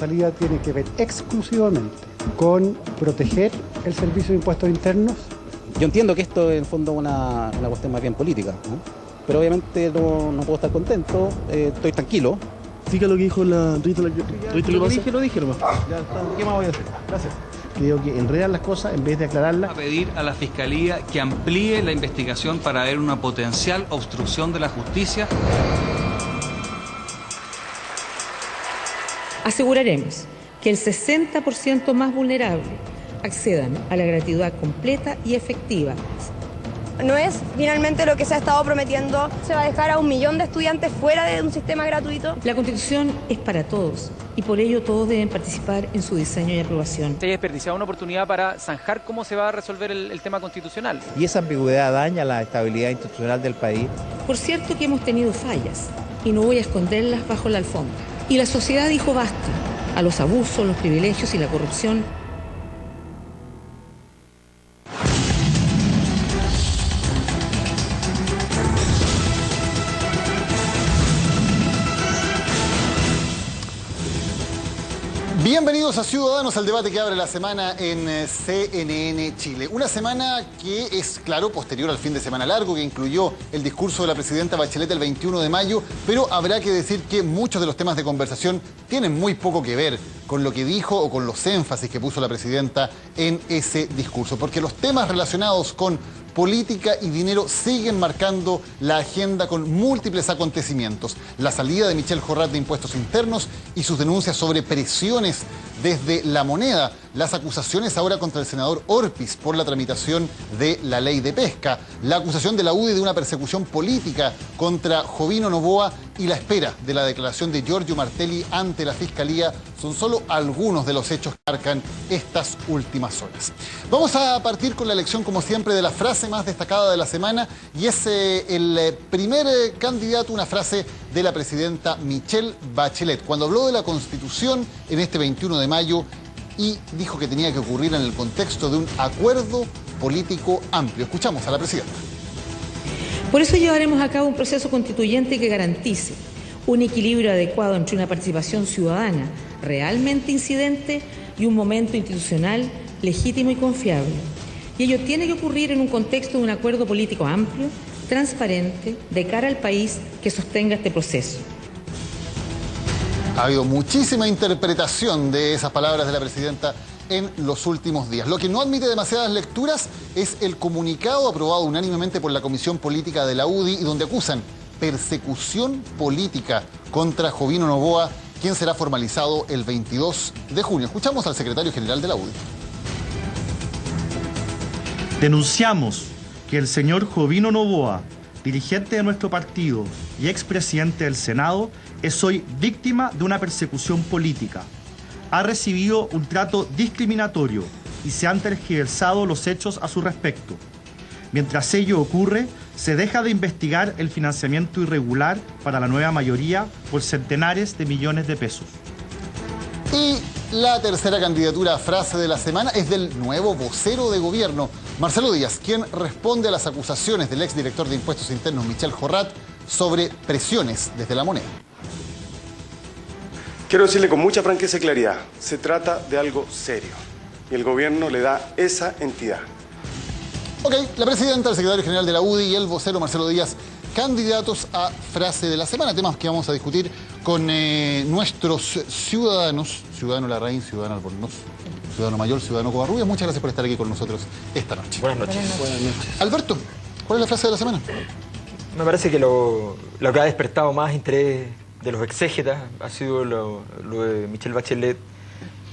salida tiene que ver exclusivamente con proteger el servicio de impuestos internos. Yo entiendo que esto es en el fondo una cuestión más bien política, ¿no? Pero obviamente no puedo estar contento, estoy tranquilo. Siga lo que dijo la Rita. Lo dije nomás. Ya está, ¿qué más voy a decir? Gracias. Creo que enredan las cosas en vez de aclararlas. A pedir a la Fiscalía que amplíe la investigación para ver una potencial obstrucción de la justicia. Aseguraremos que el 60% más vulnerable accedan a la gratuidad completa y efectiva. No es finalmente lo que se ha estado prometiendo. Se va a dejar a 1 millón de estudiantes fuera de un sistema gratuito. La Constitución es para todos y por ello todos deben participar en su diseño y aprobación. Se ha desperdiciado una oportunidad para zanjar cómo se va a resolver el tema constitucional. Y esa ambigüedad daña la estabilidad institucional del país. Por cierto que hemos tenido fallas y no voy a esconderlas bajo la alfombra. Y la sociedad dijo basta a los abusos, los privilegios y la corrupción. Bienvenidos a Ciudadanos, al debate que abre la semana en CNN Chile. Una semana que es, claro, posterior al fin de semana largo, que incluyó el discurso de la presidenta Bachelet el 21 de mayo, pero habrá que decir que muchos de los temas de conversación tienen muy poco que ver con lo que dijo o con los énfasis que puso la presidenta en ese discurso, porque los temas relacionados con política y dinero siguen marcando la agenda con múltiples acontecimientos. La salida de Michel Jorrat de Impuestos Internos y sus denuncias sobre presiones desde La Moneda. Las acusaciones ahora contra el senador Orpiz por la tramitación de la ley de pesca. La acusación de la UDI de una persecución política contra Jovino Noboa y la espera de la declaración de Giorgio Martelli ante la Fiscalía son solo algunos de los hechos que marcan estas últimas horas. Vamos a partir con la elección, como siempre, de la frase más destacada de la semana, y es el primer candidato, una frase de la presidenta Michelle Bachelet, cuando habló de la Constitución en este 21 de mayo y dijo que tenía que ocurrir en el contexto de un acuerdo político amplio. Escuchamos a la presidenta. Por eso llevaremos a cabo un proceso constituyente que garantice un equilibrio adecuado entre una participación ciudadana realmente incidente y un momento institucional legítimo y confiable. Y ello tiene que ocurrir en un contexto de un acuerdo político amplio, transparente, de cara al país que sostenga este proceso. Ha habido muchísima interpretación de esas palabras de la presidenta en los últimos días. Lo que no admite demasiadas lecturas es el comunicado aprobado unánimemente por la Comisión Política de la UDI y donde acusan persecución política contra Jovino Noboa, quien será formalizado el 22 de junio. Escuchamos al secretario general de la UDI. Denunciamos que el señor Jovino Noboa, dirigente de nuestro partido y expresidente del Senado, es hoy víctima de una persecución política. Ha recibido un trato discriminatorio y se han tergiversado los hechos a su respecto. Mientras ello ocurre, se deja de investigar el financiamiento irregular para la nueva mayoría por centenares de millones de pesos. Y la tercera candidatura a frase de la semana es del nuevo vocero de gobierno, Marcelo Díaz, quien responde a las acusaciones del exdirector de Impuestos Internos, Michel Jorrat, sobre presiones desde La Moneda. Quiero decirle con mucha franqueza y claridad, se trata de algo serio y el gobierno le da esa entidad. Ok, la presidenta, el secretario general de la UDI y el vocero Marcelo Díaz, candidatos a frase de la semana, temas que vamos a discutir con nuestros ciudadanos, Ciudadano Larraín, Ciudadano Albornoz, Ciudadano Mayor, Ciudadano Covarrubias. Muchas gracias por estar aquí con nosotros esta noche. Buenas noches. Buenas noches. Alberto, ¿cuál es la frase de la semana? Me parece que lo que ha despertado más interés de los exégetas ha sido lo de Michelle Bachelet,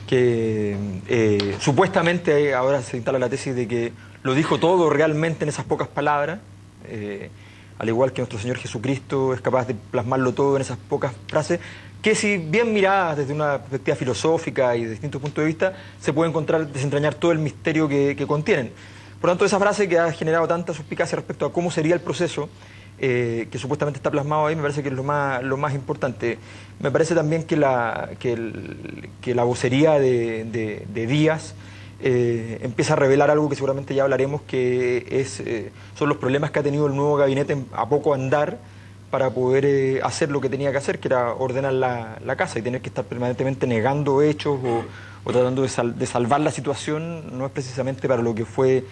que supuestamente ahora se instala la tesis de que lo dijo todo realmente en esas pocas palabras, al igual que nuestro Señor Jesucristo es capaz de plasmarlo todo en esas pocas frases, que si bien miradas desde una perspectiva filosófica y de distintos puntos de vista, se puede desentrañar todo el misterio que contienen. Por lo tanto, esa frase que ha generado tanta suspicacia respecto a cómo sería el proceso, que supuestamente está plasmado ahí, me parece que es lo más importante. Me parece también que la vocería de Díaz empieza a revelar algo que seguramente ya hablaremos, que son los problemas que ha tenido el nuevo gabinete a poco andar para poder hacer lo que tenía que hacer, que era ordenar la casa, y tener que estar permanentemente negando hechos o tratando de salvar la situación no es precisamente para lo que fue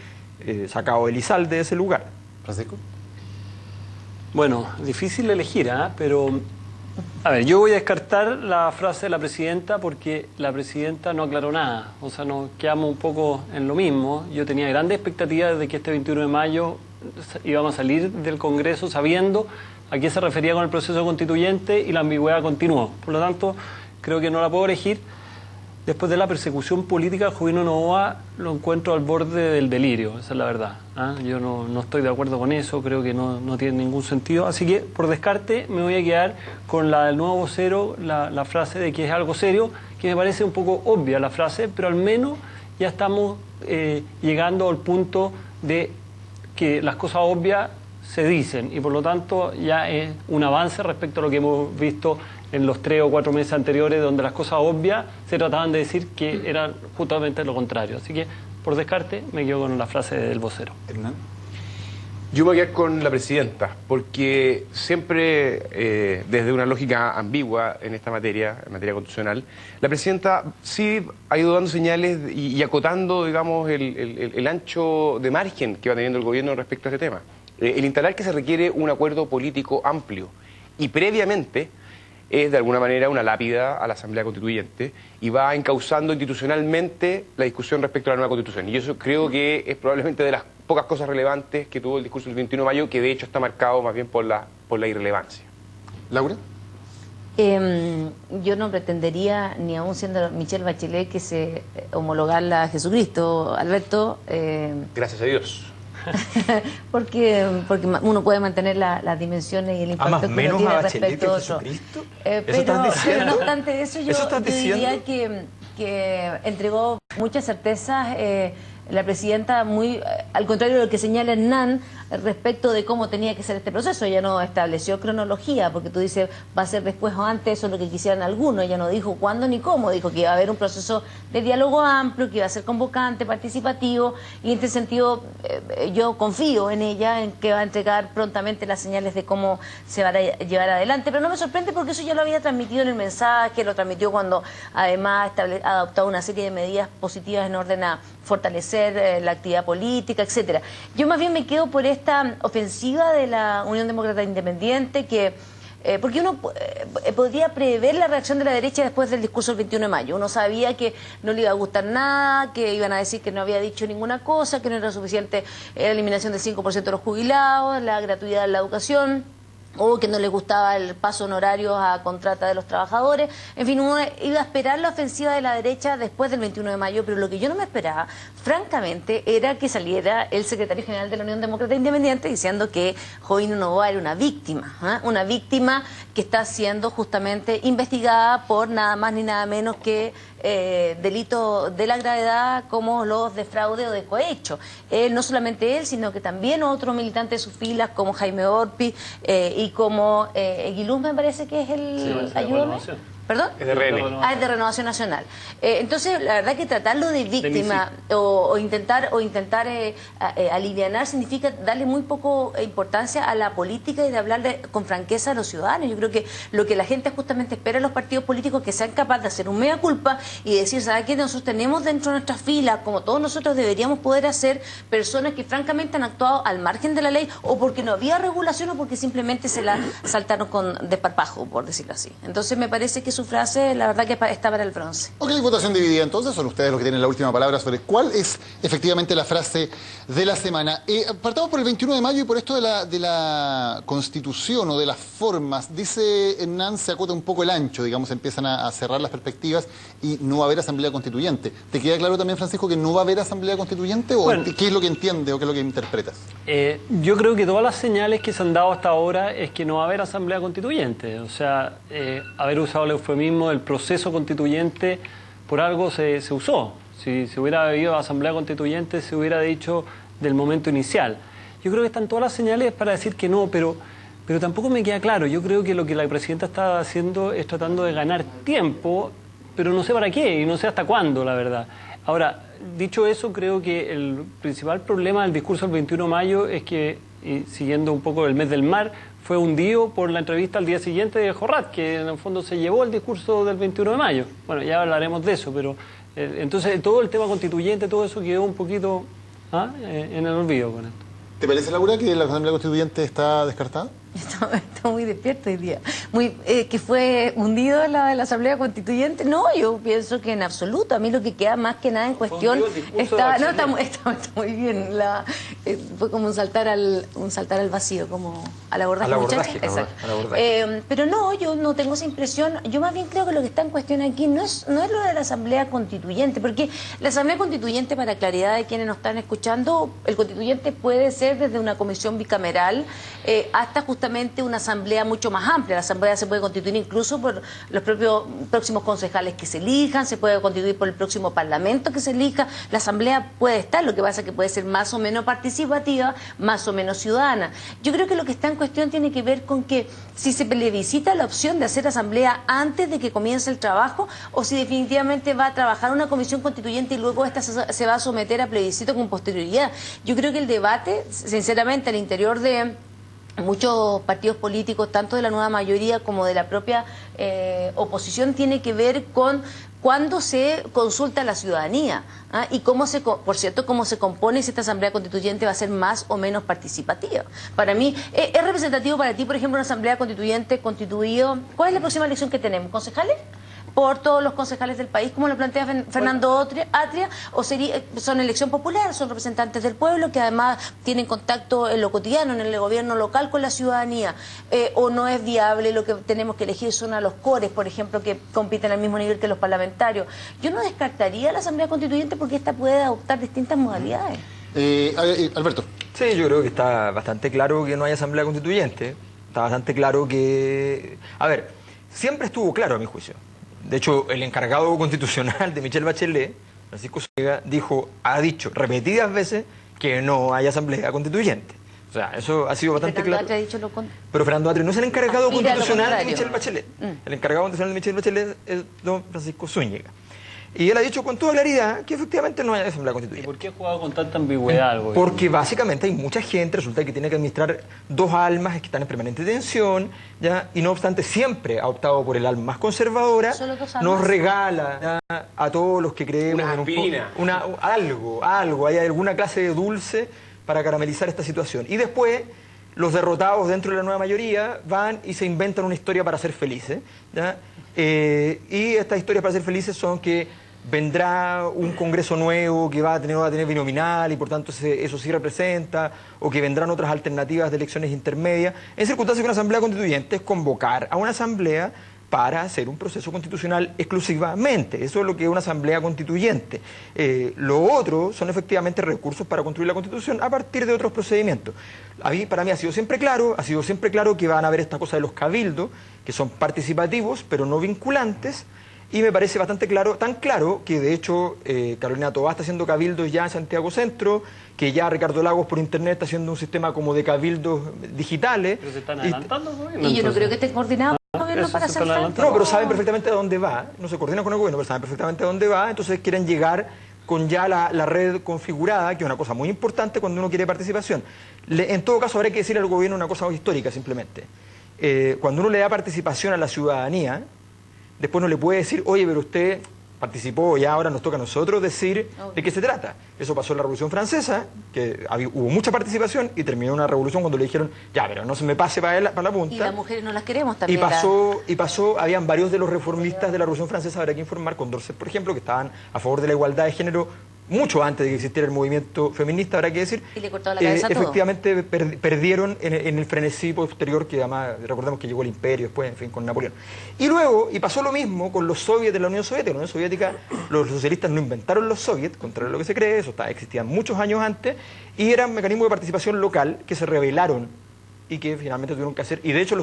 sacado Elizalde de ese lugar. ¿Francisco? Bueno, difícil elegir, pero... A ver, yo voy a descartar la frase de la presidenta porque la presidenta no aclaró nada. O sea, nos quedamos un poco en lo mismo. Yo tenía grandes expectativas de que este 21 de mayo íbamos a salir del Congreso sabiendo a qué se refería con el proceso constituyente, y la ambigüedad continuó. Por lo tanto, creo que no la puedo elegir. Después de la persecución política, Jovino Novoa lo encuentro al borde del delirio, esa es la verdad. Yo no estoy de acuerdo con eso, creo que no tiene ningún sentido. Así que, por descarte, me voy a quedar con la del nuevo vocero, la frase de que es algo serio, que me parece un poco obvia la frase, pero al menos ya estamos llegando al punto de que las cosas obvias se dicen, y por lo tanto ya es un avance respecto a lo que hemos visto en los 3 o 4 meses anteriores, donde las cosas obvias se trataban de decir que eran justamente lo contrario. Así que, por descarte, me quedo con la frase del vocero. Hernán. Yo me voy a quedar con la presidenta, porque siempre, desde una lógica ambigua en esta materia, en materia constitucional, la presidenta sí ha ido dando señales y acotando, digamos, el ancho de margen que va teniendo el gobierno respecto a este tema. El instalar que se requiere un acuerdo político amplio y previamente es de alguna manera una lápida a la Asamblea Constituyente y va encauzando institucionalmente la discusión respecto a la nueva Constitución. Y yo creo que es probablemente de las pocas cosas relevantes que tuvo el discurso del 21 de mayo, que de hecho está marcado más bien por la irrelevancia. ¿Laura? Yo no pretendería, ni aún siendo Michelle Bachelet, que se homologarla a Jesucristo, Alberto. Gracias a Dios. porque uno puede mantener las dimensiones y el impacto que uno tiene respecto a otro. Pero no obstante eso, yo diría que entregó muchas certezas la presidenta, muy al contrario de lo que señala Hernán respecto de cómo tenía que ser este proceso. Ella no estableció cronología, porque tú dices va a ser después o antes, eso es lo que quisieran algunos. Ella no dijo cuándo ni cómo, dijo que iba a haber un proceso de diálogo amplio, que iba a ser convocante, participativo, y en este sentido yo confío en ella, en que va a entregar prontamente las señales de cómo se va a llevar adelante. Pero no me sorprende, porque eso ya lo había transmitido en el mensaje, lo transmitió cuando además ha adoptado una serie de medidas positivas en orden a fortalecer la actividad política, etcétera. Yo más bien me quedo por esta ofensiva de la Unión Demócrata Independiente, que porque uno podría prever la reacción de la derecha después del discurso del 21 de mayo. Uno sabía que no le iba a gustar nada, que iban a decir que no había dicho ninguna cosa, que no era suficiente la eliminación del 5% de los jubilados, la gratuidad de la educación, o que no les gustaba el paso honorario a contrata de los trabajadores. En fin, uno iba a esperar la ofensiva de la derecha después del 21 de mayo, pero lo que yo no me esperaba, francamente, era que saliera el secretario general de la Unión Demócrata Independiente diciendo que Jovino Novoa era una víctima que está siendo justamente investigada por nada más ni nada menos que delitos de la gravedad como los de fraude o de cohecho. No solamente él, sino que también otros militantes de sus filas como Jaime Orpi y como Aguiluz, me parece que es el... ayúdame. ¿Perdón? Es de RN. Es de Renovación Nacional. Entonces, la verdad que tratarlo de víctima o intentar alivianar significa darle muy poco importancia a la política y de hablarle con franqueza a los ciudadanos. Yo creo que lo que la gente justamente espera en los partidos políticos es que sean capaces de hacer un mea culpa y decir, ¿sabes qué? Nosotros tenemos dentro de nuestras filas, como todos nosotros deberíamos poder hacer, personas que francamente han actuado al margen de la ley, o porque no había regulación o porque simplemente se la saltaron con desparpajo, por decirlo así. Entonces me parece que su frase, la verdad que está para el bronce. Ok, votación dividida entonces, son ustedes los que tienen la última palabra sobre cuál es efectivamente la frase de la semana. Partamos por el 21 de mayo y por esto de la Constitución o de las formas. Dice Hernán, se acota un poco el ancho, digamos, empiezan a cerrar las perspectivas y no va a haber Asamblea Constituyente. ¿Te queda claro también, Francisco, que no va a haber Asamblea Constituyente o bueno, qué es lo que entiende o qué es lo que interpretas? Yo creo que todas las señales que se han dado hasta ahora es que no va a haber Asamblea Constituyente. O sea, haber usado el eufemismo del proceso constituyente por algo se usó. Si se hubiera habido Asamblea Constituyente, se hubiera dicho del momento inicial. Yo creo que están todas las señales para decir que no, pero tampoco me queda claro. Yo creo que lo que la presidenta está haciendo es tratando de ganar tiempo, pero no sé para qué y no sé hasta cuándo, la verdad. Ahora, dicho eso, creo que el principal problema del discurso del 21 de mayo es que, y siguiendo un poco el mes del mar, fue hundido por la entrevista al día siguiente de Jorrat, que en el fondo se llevó el discurso del 21 de mayo. Bueno, ya hablaremos de eso, pero entonces todo el tema constituyente, todo eso quedó un poquito en el olvido con esto. ¿Te parece, Laura, que la Asamblea Constituyente está descartada? Está muy despierto hoy día. Que fue hundido la Asamblea Constituyente. No, yo pienso que en absoluto. A mí lo que queda más que nada en cuestión está muy bien. Fue como un saltar al vacío, como al abordaje. Exacto. Pero no, yo no tengo esa impresión. Yo más bien creo que lo que está en cuestión aquí no es lo de la Asamblea Constituyente, porque la Asamblea Constituyente, para claridad de quienes nos están escuchando, el constituyente puede ser desde una comisión bicameral hasta justamente una asamblea mucho más amplia. La asamblea se puede constituir incluso por los propios próximos concejales que se elijan, se puede constituir por el próximo parlamento que se elija. La asamblea puede estar, lo que pasa es que puede ser más o menos participativa, más o menos ciudadana. Yo creo que lo que está en cuestión tiene que ver con que si se plebiscita la opción de hacer asamblea antes de que comience el trabajo, o si definitivamente va a trabajar una comisión constituyente y luego esta se va a someter a plebiscito con posterioridad. Yo creo que el debate, sinceramente, al interior de muchos partidos políticos, tanto de la nueva mayoría como de la propia oposición, tiene que ver con cuándo se consulta a la ciudadanía y cómo por cierto, cómo se compone, si esta asamblea constituyente va a ser más o menos participativa. Para mí, ¿es representativo para ti, por ejemplo, una asamblea constituyente constituido? ¿Cuál es la próxima elección que tenemos? ¿Concejales? ¿Por todos los concejales del país, como lo plantea Fernando Atria? ¿O son elección popular, son representantes del pueblo que además tienen contacto en lo cotidiano, en el gobierno local con la ciudadanía? ¿O no es viable? Lo que tenemos que elegir son a los cores, por ejemplo, que compiten al mismo nivel que los parlamentarios. Yo no descartaría la Asamblea Constituyente porque esta puede adoptar distintas modalidades. Alberto. Sí, yo creo que está bastante claro que no hay Asamblea Constituyente. Está bastante claro que... A ver, siempre estuvo claro a mi juicio. De hecho, el encargado constitucional de Michelle Bachelet, Francisco Zúñiga, ha dicho repetidas veces que no hay asamblea constituyente. O sea, eso ha sido bastante claro. Pero Fernando Atria no es el encargado constitucional de Michelle Bachelet. El encargado constitucional de Michelle Bachelet es don Francisco Zúñiga. Y él ha dicho con toda claridad que efectivamente no hay asamblea constituyente. ¿Y por qué ha jugado con tanta ambigüedad algo? Porque básicamente hay mucha gente, resulta que tiene que administrar dos almas que están en permanente tensión, ¿ya? Y no obstante siempre ha optado por el alma más conservadora. Nos regala a todos los que creemos en algo, hay alguna clase de dulce para caramelizar esta situación. Y después los derrotados dentro de la nueva mayoría van y se inventan una historia para ser felices, ¿ya? Y estas historias para ser felices son que vendrá un Congreso nuevo que va a tener binominal y por tanto eso sí representa, o que vendrán otras alternativas de elecciones intermedias, en circunstancias que una asamblea constituyente es convocar a una asamblea para hacer un proceso constitucional exclusivamente. Eso es lo que es una asamblea constituyente. Lo otro son efectivamente recursos para construir la Constitución a partir de otros procedimientos. Para mí ha sido siempre claro que van a haber esta cosa de los cabildos, que son participativos pero no vinculantes, y me parece bastante claro, tan claro que de hecho Carolina Toá está haciendo cabildos ya en Santiago Centro, que ya Ricardo Lagos por internet está haciendo un sistema como de cabildos digitales. Pero se están adelantando, ¿no? Y yo no creo que estén coordinados. No, pero saben perfectamente a dónde va, no se coordinan con el gobierno, pero saben perfectamente a dónde va, entonces quieren llegar con ya la red configurada, que es una cosa muy importante cuando uno quiere participación. En todo caso, habrá que decirle al gobierno una cosa histórica simplemente. Cuando uno le da participación a la ciudadanía, después no le puede decir, oye, pero usted participó y ahora nos toca a nosotros decir de qué se trata. Eso pasó en la Revolución Francesa, que hubo mucha participación y terminó una revolución cuando le dijeron, ya, pero no se me pase para la punta. Y las mujeres no las queremos también. Y pasó, habían varios de los reformistas de la Revolución Francesa, habrá que informar, Condorcet, por ejemplo, que estaban a favor de la igualdad de género mucho antes de que existiera el movimiento feminista, habrá que decir. Y le cortó la cabeza efectivamente perdieron en el frenesí posterior, que además recordemos que llegó el imperio después, en fin, con Napoleón. Y luego, pasó lo mismo con los soviets de la Unión Soviética. La Unión Soviética, los socialistas no inventaron los soviets, contrario a lo que se cree, eso existían muchos años antes, y eran mecanismos de participación local que se rebelaron y que finalmente tuvieron que hacer. Y de hecho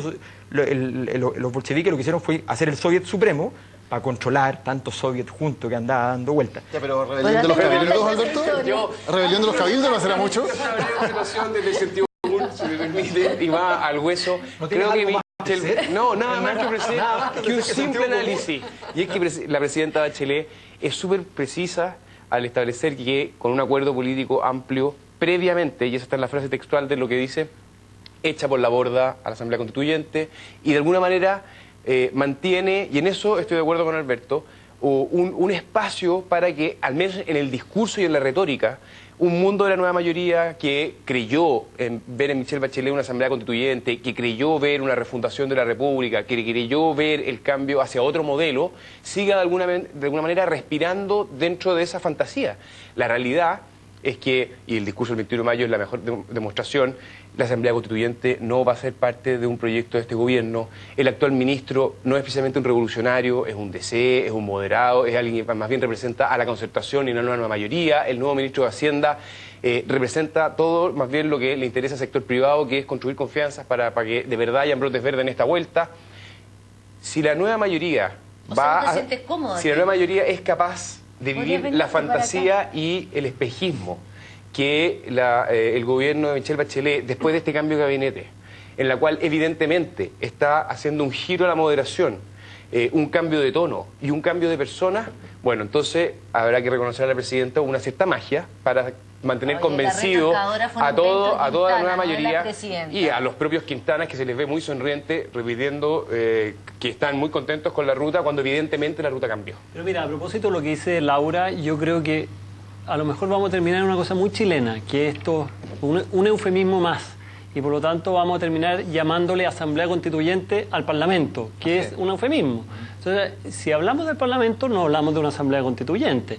los bolcheviques lo que hicieron fue hacer el soviet supremo, para controlar tantos soviets juntos que andaba dando vueltas. Ya, pero rebelión de los cabildos, Alberto. ¿Rebelión de los cabildos no será mucho? Una situación desde el sentido común, si me permite, y va al hueso. Creo que nada más que un simple análisis. Y es que la presidenta Bachelet es súper precisa al establecer que con un acuerdo político amplio previamente, y esa está en la frase textual de lo que dice, echa por la borda a la Asamblea Constituyente y de alguna manera mantiene, y en eso estoy de acuerdo con Alberto, un espacio para que, al menos en el discurso y en la retórica, un mundo de la nueva mayoría que creyó ver en Michelle Bachelet una Asamblea Constituyente, que creyó ver una refundación de la República, que creyó ver el cambio hacia otro modelo, siga de alguna manera respirando dentro de esa fantasía. La realidad es que, y el discurso del 21 de mayo es la mejor demostración, la Asamblea Constituyente no va a ser parte de un proyecto de este gobierno. El actual ministro no es precisamente un revolucionario, es un DC, es un moderado, es alguien que más bien representa a la concertación y no a una nueva mayoría. El nuevo ministro de Hacienda representa todo más bien lo que le interesa al sector privado, que es construir confianzas para que de verdad hayan brotes verdes en esta vuelta. Si la nueva mayoría si la nueva mayoría es capaz de vivir la fantasía y el espejismo que el gobierno de Michelle Bachelet, después de este cambio de gabinete, en la cual evidentemente está haciendo un giro a la moderación, un cambio de tono y un cambio de persona, bueno, entonces habrá que reconocer a la presidenta una cierta magia para mantener convencido a toda la nueva mayoría y a los propios Quintanas, que se les ve muy sonriente, repitiendo que están muy contentos con la ruta, cuando evidentemente la ruta cambió. Pero mira, a propósito de lo que dice Laura, yo creo que a lo mejor vamos a terminar en una cosa muy chilena, que esto, un eufemismo más, y por lo tanto vamos a terminar llamándole Asamblea Constituyente al Parlamento, que es un eufemismo. Entonces, si hablamos del Parlamento, no hablamos de una Asamblea Constituyente.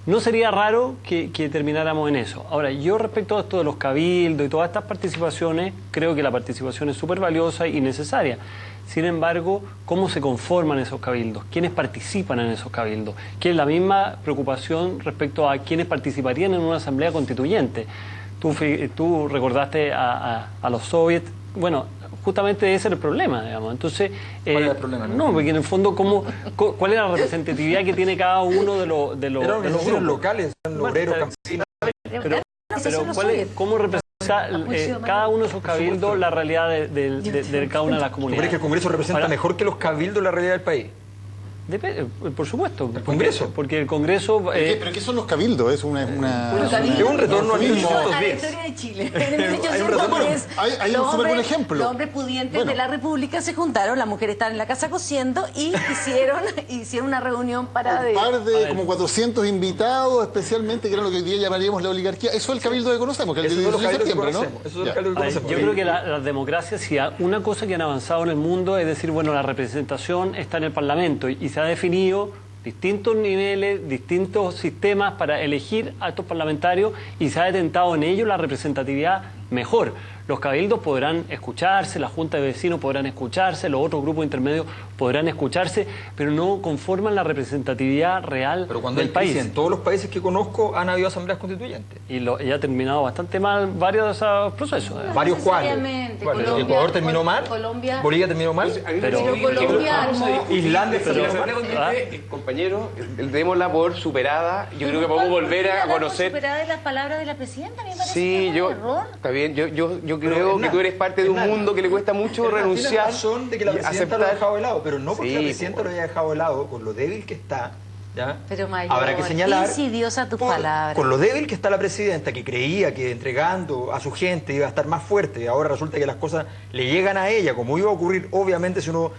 No sería raro que termináramos en eso. Ahora, yo respecto a esto de los cabildos y todas estas participaciones, creo que la participación es súper valiosa y necesaria. Sin embargo, ¿cómo se conforman esos cabildos? ¿Quiénes participan en esos cabildos? Que es la misma preocupación respecto a quiénes participarían en una asamblea constituyente. Tú recordaste a los soviets. Bueno, justamente ese era el problema, digamos. Entonces, ¿cuál es el problema? No, porque en el fondo, ¿cuál es la representatividad que tiene cada uno de los grupos locales, obreros, campesinos? Pero ¿cómo representa cada uno de esos cabildos la realidad de cada una de las comunidades? ¿Tú crees que el Congreso representa mejor que los cabildos la realidad del país? Por supuesto. ¿El Congreso? Porque el Congreso... ¿Pero qué son los cabildos? Es un retorno a 1910. La historia de Chile. Hay un súper buen ejemplo. Los hombres pudientes de la República se juntaron, las mujeres estaban en la casa cociendo y hicieron una reunión para... Un par de como 400 invitados, especialmente, que era lo que hoy día llamaríamos la oligarquía. Eso es el cabildo que conocemos, que es el 18 de septiembre, ¿no? Eso es el cabildo que conocemos. Yo creo que las democracias, si una cosa que han avanzado en el mundo es decir, bueno, la representación está en el Parlamento y se ha definido distintos niveles, distintos sistemas para elegir a estos parlamentarios y se ha detentado en ellos la representatividad mejor. Los cabildos podrán escucharse, la junta de vecinos podrán escucharse, los otros grupos intermedios podrán escucharse, pero no conforman la representatividad real del país. En todos los países que conozco han habido asambleas constituyentes. Y ha terminado bastante mal varios de esos procesos. ¿Varios cuáles? ¿Ecuador terminó mal? ¿Bolivia terminó mal? Pero Colombia... Islandia terminó mal. Compañeros, démosla por superada. Yo creo que podemos volver a conocer... superada de las palabras de la presidenta, me parece que es un error. Está bien, yo creo que tú eres parte de un mundo que le cuesta mucho renunciar. Tiene razón de que la presidenta lo ha dejado de lado, pero no porque la presidenta lo haya dejado de lado, con lo débil que está, ¿ya? Pero Mayor, habrá que señalar, insidiosa tus palabras. Con lo débil que está la presidenta, que creía que entregando a su gente iba a estar más fuerte, y ahora resulta que las cosas le llegan a ella, como iba a ocurrir, obviamente, si uno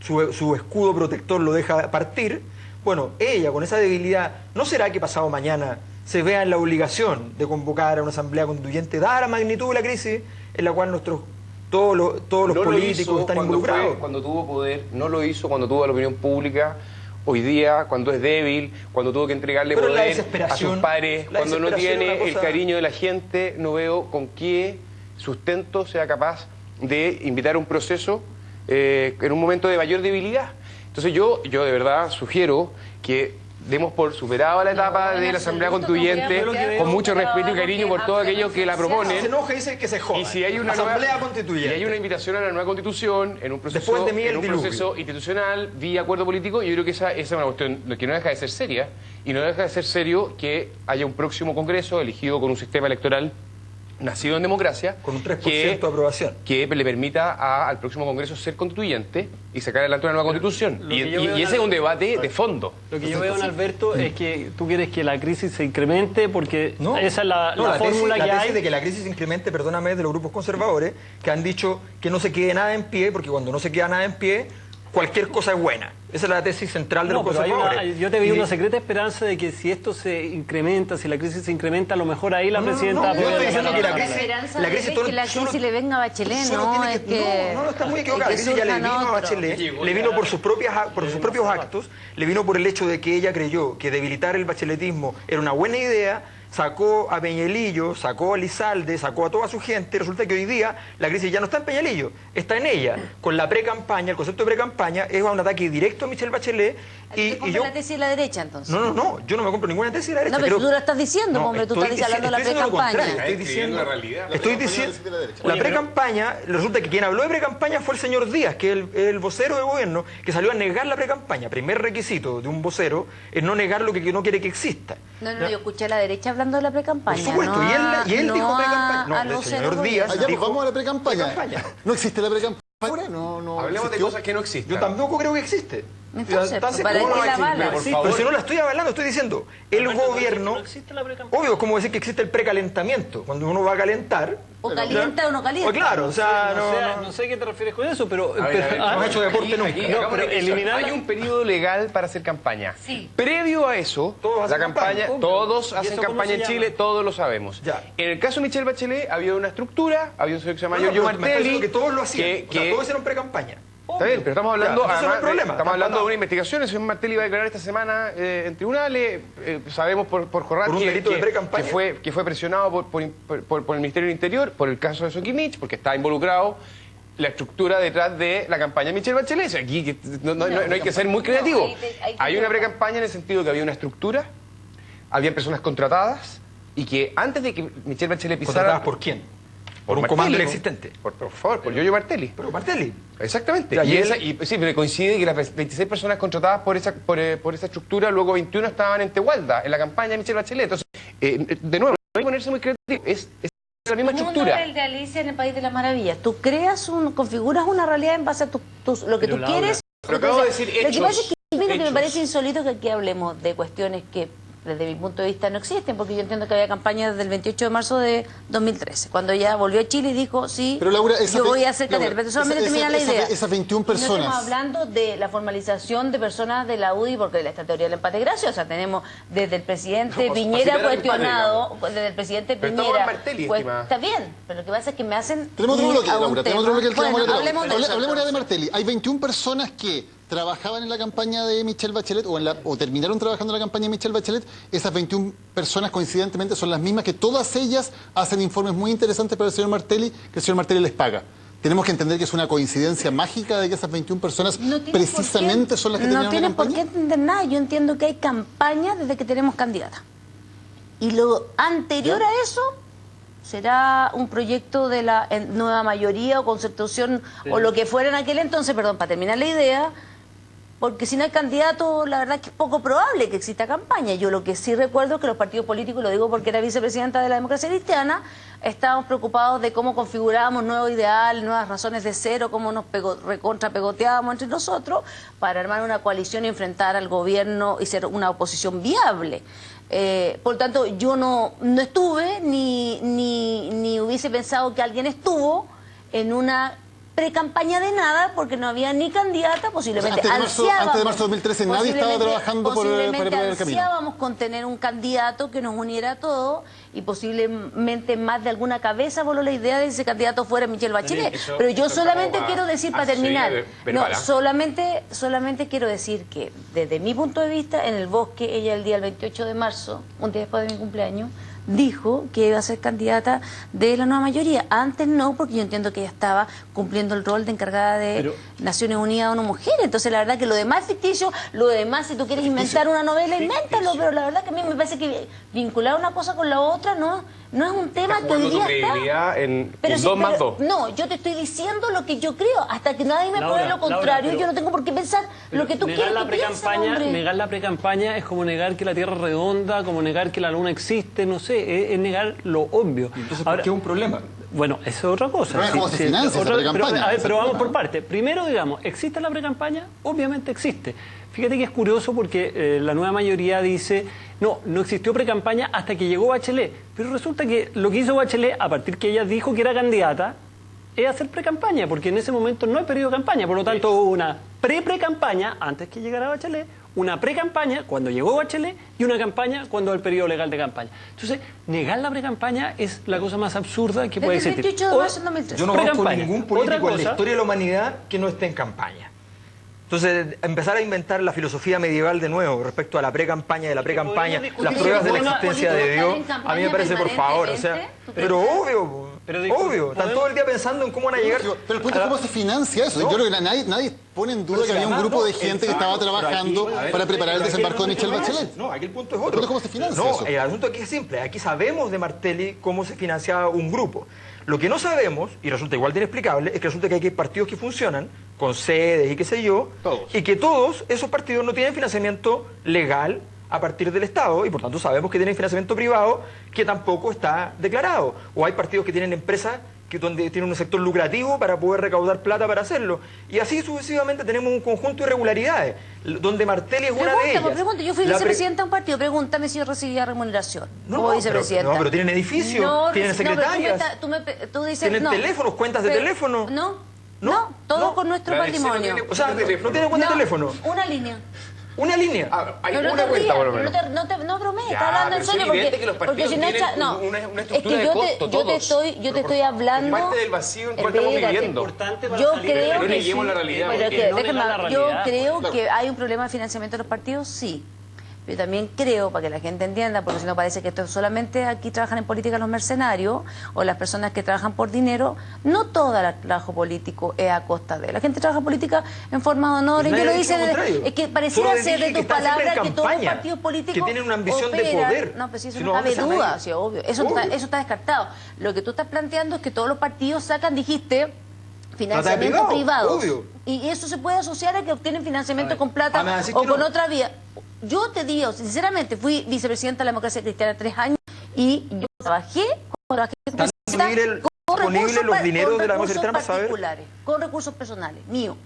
su escudo protector lo deja partir. Bueno, ella con esa debilidad, ¿no será que pasado mañana se vea en la obligación de convocar a una asamblea constituyente, dada la magnitud de la crisis en la cual todos los políticos están involucrados? Cuando tuvo poder, no lo hizo cuando tuvo la opinión pública. Hoy día, cuando es débil, cuando tuvo que entregarle poder a sus pares, cuando no tiene el cariño de la gente, no veo con qué sustento sea capaz de invitar a un proceso en un momento de mayor debilidad. Entonces yo de verdad sugiero que demos por superada la etapa de la Asamblea Constituyente, con mucho respeto y cariño por todos aquellos que la proponen. Se enoja y dice que se joda. Y si hay una Asamblea Constituyente, y hay una invitación a la nueva Constitución, en un proceso institucional, vía acuerdo político, yo creo que esa es una cuestión que no deja de ser seria, y no deja de ser serio que haya un próximo Congreso elegido con un sistema electoral nacido en democracia, con un 3% de aprobación, que le permita al próximo Congreso ser constituyente y sacar adelante una nueva constitución. Y ese es un debate de fondo. Lo que yo veo, Alberto, es que tú quieres que la crisis se incremente porque esa es la fórmula que hay. La tesis de que la crisis se incremente, perdóname, de los grupos conservadores que han dicho que no se quede nada en pie, porque cuando no se queda nada en pie, cualquier cosa es buena. Esa es la tesis central de los conservadores. Yo te vi una secreta esperanza de que si esto se incrementa, si la crisis se incrementa, a lo mejor ahí la presidenta... Yo estoy diciendo que la crisis le venga a Bachelet, no está muy equivocada. La crisis ya le vino a Bachelet, le vino por sus propios actos, le vino por el hecho de que ella creyó que debilitar el bacheletismo era una buena idea, sacó a Peñalillo, sacó a Lizalde, sacó a toda su gente. Resulta que hoy día la crisis ya no está en Peñalillo, está en ella. Con la pre-campaña, el concepto de pre-campaña es un ataque directo a Michelle Bachelet. ¿Y yo la tesis de la derecha, entonces? No, yo no me compro ninguna tesis de la derecha. No, pero tú lo estás diciendo, hombre, tú estás hablando de la pre-campaña. Estoy diciendo, la pre-campaña, resulta que quien habló de pre-campaña fue el señor Díaz, que es el vocero de gobierno, que salió a negar la pre-campaña. Primer requisito de un vocero es no negar lo que no quiere que exista. No, yo escuché a la derecha hablando de la pre-campaña. Por supuesto, y él dijo pre-campaña. No, el señor Díaz dijo... Vamos a la pre-campaña. No existe la pre-campaña. Hablemos de cosas que no existen. Yo tampoco creo que existe. Entonces, ¿para qué la bala? Pero si no la estoy avalando, estoy diciendo, el gobierno... Obvio, es como decir que existe el precalentamiento. Cuando uno va a calentar... O calienta o no calienta. Claro, o sea... No sé a qué te refieres con eso, pero... No has hecho deporte nunca. Hay un periodo legal para hacer campaña. Sí. Previo a eso, la campaña, todos hacen campaña en Chile, todos lo sabemos. En el caso de Michelle Bachelet había una estructura, había un señor que se llama Giorgio Martelli... que todos lo hacían, todos hicieron pre-campaña. Está bien, pero estamos hablando, estamos hablando de una investigación. El señor Martelli va a declarar esta semana en tribunales. Sabemos por Jorrat que fue presionado por el Ministerio del Interior por el caso de Soquimich, porque está involucrado la estructura detrás de la campaña de Michelle Bachelet. Aquí no hay que ser muy creativo. Hay una pre-campaña en el sentido que había una estructura, había personas contratadas y que antes de que Michelle Bachelet pisara... ¿Contratadas por quién? Por un comando existente. Por favor, por Giorgio Martelli. Pero Martelli. Exactamente. Sí, pero coincide que las 26 personas contratadas por esa estructura, luego 21 estaban en Tehualda, en la campaña de Michelle Bachelet. Entonces, de nuevo, no hay que ponerse muy creativo. Es la misma estructura. El de Alicia en el País de las Maravillas. Tú configuras una realidad en base a lo que tú quieres. Pero acabo de decir hechos. Lo que pasa es que me parece insólito que aquí hablemos de cuestiones que desde mi punto de vista no existen, porque yo entiendo que había campaña desde el 28 de marzo de 2013, cuando ella volvió a Chile y dijo, sí, pero Laura, yo voy a hacer candidata, pero solamente termina la idea. Esas 21 personas. No estamos hablando de la formalización de personas de la UDI, porque esta teoría del empate gracia, o sea, tenemos desde el presidente Piñera cuestionado, desde el presidente Piñera... Está bien, pero lo que pasa es que me hacen... Tenemos otro bloque, Laura, tenemos otro bloque. Hablemos de Martelli. Hay 21 personas que trabajaban en la campaña de Michelle Bachelet o terminaron trabajando en la campaña de Michelle Bachelet. Esas 21 personas coincidentemente son las mismas que todas ellas hacen informes muy interesantes para el señor Martelli, que el señor Martelli les paga. Tenemos que entender que es una coincidencia mágica de que esas 21 personas precisamente son las que terminaron la campaña. No tienen por qué entender nada. Yo entiendo que hay campaña desde que tenemos candidata. Y lo anterior a eso será un proyecto de la nueva mayoría o concertación o lo que fuera en aquel entonces, perdón, para terminar la idea, porque si no hay candidato, la verdad es que es poco probable que exista campaña. Yo lo que sí recuerdo es que los partidos políticos, lo digo porque era vicepresidenta de la Democracia Cristiana, estábamos preocupados de cómo configurábamos nuevo ideal, nuevas razones de cero, cómo nos recontrapegoteábamos entre nosotros para armar una coalición y enfrentar al gobierno y ser una oposición viable. Por tanto, yo no estuve ni hubiese pensado que alguien estuvo en una pre-campaña de nada, porque no había ni candidata, posiblemente antes de marzo de 2013 nadie estaba trabajando por el camino. Ansiábamos con tener un candidato que nos uniera a todos, y posiblemente más de alguna cabeza voló la idea de que ese candidato fuera Michelle Bachelet. Pero yo solamente quiero decir, para terminar, solamente quiero decir que desde mi punto de vista, en el bosque, ella el día 28 de marzo, un día después de mi cumpleaños, dijo que iba a ser candidata de la nueva mayoría. Antes no, porque yo entiendo que ella estaba cumpliendo el rol de encargada de Naciones Unidas a una mujer. Entonces la verdad que lo demás es ficticio, lo demás si tú quieres inventar una novela, invéntalo, pero la verdad que a mí me parece que vincular una cosa con la otra no No es un tema que hoy día está. En 2 más 2. No, yo te estoy diciendo lo que yo creo. Hasta que nadie me pruebe lo contrario, yo no tengo por qué pensar lo que tú quieres que piense, hombre. Negar la precampaña es como negar que la Tierra es redonda, como negar que la Luna existe, no sé, es negar lo obvio. Entonces, ¿por qué es un problema? Bueno, eso es otra cosa. Pero ¿cómo se financia esa precampaña? Pero vamos por parte. Primero, digamos, ¿existe la precampaña? Obviamente existe. Fíjate que es curioso porque la nueva mayoría dice, no existió precampaña hasta que llegó Bachelet. Pero resulta que lo que hizo Bachelet, a partir que ella dijo que era candidata, es hacer precampaña, porque en ese momento no hay periodo de campaña. Por lo tanto, hubo una pre-precampaña antes que llegara Bachelet, una pre-campaña cuando llegó Bachelet y una campaña cuando el periodo legal de campaña. Entonces, negar la pre-campaña es la cosa más absurda que puede existir. Yo no conozco ningún político en la historia de la humanidad que no esté en campaña. Entonces, empezar a inventar la filosofía medieval de nuevo respecto a la pre-campaña, de la pre-campaña, las pruebas de la existencia de Dios, a mí me parece, por favor, o sea, pero obvio, están todo el día pensando en cómo van a llegar. Pero el punto es cómo se financia eso. Yo creo que nadie pone en duda que había un grupo de gente que estaba trabajando para preparar el desembarco de Michelle Bachelet. No, aquí el punto es otro. ¿Cómo se financia eso? El asunto aquí es simple. Aquí sabemos de Martelli cómo se financiaba un grupo. Lo que no sabemos, y resulta igual de inexplicable, es que resulta que hay partidos que funcionan con sedes y qué sé yo, y que todos esos partidos no tienen financiamiento legal a partir del Estado, y por tanto sabemos que tienen financiamiento privado que tampoco está declarado. O hay partidos que tienen empresas donde tienen un sector lucrativo para poder recaudar plata para hacerlo. Y así sucesivamente tenemos un conjunto de irregularidades, donde Martelli es una de ellas. Yo fui vicepresidenta de un partido, pregúntame si yo recibía remuneración como vicepresidenta. Pero tienen edificios, tienen secretarias, tú dices, tienen teléfonos, cuentas de teléfono. No, todo con nuestro patrimonio. O sea, no tiene cuenta de teléfono. Una línea. Una línea. Hay una cuenta, por lo menos. No bromees, está hablando en serio porque si no echa. No, es que yo te estoy hablando. Parte del vacío en cual estamos viviendo. Yo creo que hay un problema de financiamiento de los partidos, sí. Yo también creo, para que la gente entienda, porque si no parece que esto solamente aquí trabajan en política los mercenarios o las personas que trabajan por dinero, no todo el trabajo político es a costa de. La gente trabaja política en forma de honor, y yo lo hice, es que pareciera ser de tus palabras que todos los partidos políticos que tienen una ambición de poder. No, pues eso no cabe duda, sí, obvio. Eso está descartado. Lo que tú estás planteando es que todos los partidos sacan, dijiste, financiamiento privado. Y eso se puede asociar a que obtienen financiamiento con plata o con otra vía. Yo te digo, sinceramente, fui vicepresidenta de la Democracia Cristiana 3 años y yo trabajé con los dineros de la Democracia Cristiana, particulares, con recursos personales, míos.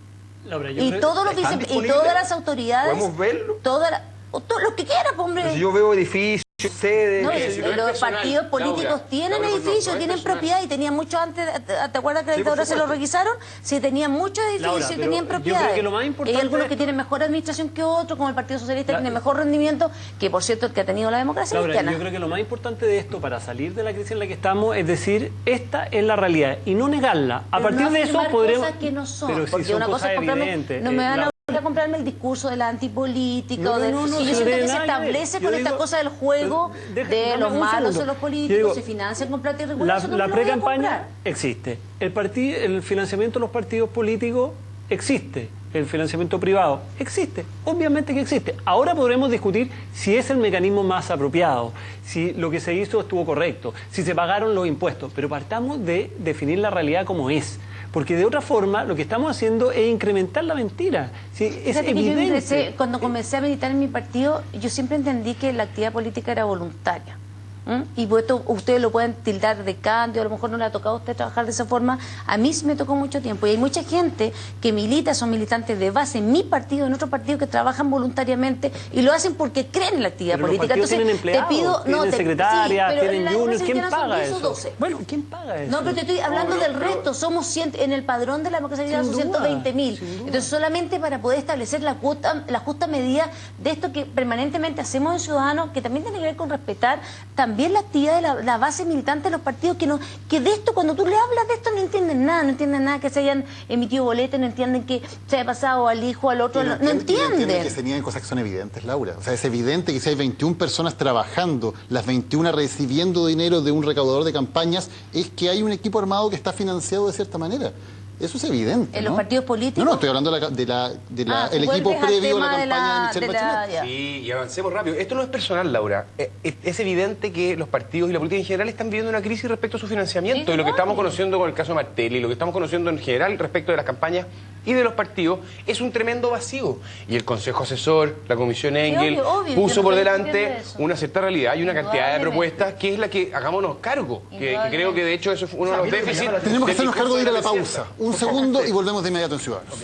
Y todas las autoridades, ¿podemos verlo? Todos los que quieran, hombre. Pero si yo veo edificios, sedes... Los partidos políticos tienen edificios, tienen propiedad, y tenían mucho antes, ¿te acuerdas que ahora se lo requisaron? Sí, tenían muchos edificios y tenían propiedades. Hay algunos que tienen mejor administración que otros, como el Partido Socialista, que tiene mejor rendimiento, que por cierto el que ha tenido la Democracia Cristiana. Yo creo que lo más importante de esto, para salir de la crisis en la que estamos, es decir, esta es la realidad, y no negarla. A partir de eso podremos... cosas que no son, pero porque una cosa es comprarme, no me van a comprarme el discurso de la antipolítica, y yo siento que se establece con esta cosa del juego de los malos de los políticos, se financian con plata irregular. La pre-campaña existe, el financiamiento de los partidos políticos existe, el financiamiento privado existe, obviamente que existe. Ahora podremos discutir si es el mecanismo más apropiado, si lo que se hizo estuvo correcto, si se pagaron los impuestos, pero partamos de definir la realidad como es. Porque de otra forma lo que estamos haciendo es incrementar la mentira. Sí, es evidente. Cuando comencé a militar en mi partido, yo siempre entendí que la actividad política era voluntaria. Y pues esto ustedes lo pueden tildar de cambio, a lo mejor no le ha tocado a usted trabajar de esa forma. A mí sí me tocó mucho tiempo, y hay mucha gente que milita, son militantes de base en mi partido, en otro partido, que trabajan voluntariamente y lo hacen porque creen en la actividad política. Entonces tienen empleados, te pido, tienen secretarias, tienen juniors. ¿Quién paga eso? 12. Bueno, ¿quién paga eso? No, pero te estoy hablando del resto. Somos en el padrón de la democracia son 120.000. Entonces, solamente para poder establecer la justa medida de esto que permanentemente hacemos en Ciudadanos, que también tiene que ver con respetar también la actividad de la base militante de los partidos, que de esto, cuando tú le hablas de esto, no entienden nada, que se hayan emitido boletos, no entienden que se haya pasado al hijo, al otro, no entienden. Que se niegan cosas que son evidentes, Laura. O sea, es evidente que si hay 21 personas trabajando, las 21 recibiendo dinero de un recaudador de campañas, es que hay un equipo armado que está financiado de cierta manera. Eso es evidente, ¿En los partidos políticos? No, estoy hablando del equipo previo a la campaña de Michelle Bachelet. Sí, y avancemos rápido. Esto no es personal, Laura. Es evidente que los partidos y la política en general están viviendo una crisis respecto a su financiamiento. Y lo que estamos conociendo con el caso de Martelli, lo que estamos conociendo en general respecto de las campañas y de los partidos, es un tremendo vacío. Y el Consejo Asesor, la Comisión Engel, puso por delante una cierta realidad y una cantidad de propuestas que es la que hagámonos cargo. Que creo que de hecho eso es uno de los déficits. Tenemos que hacernos cargo de ir a la pausa. Un segundo y volvemos de inmediato en Ciudadanos.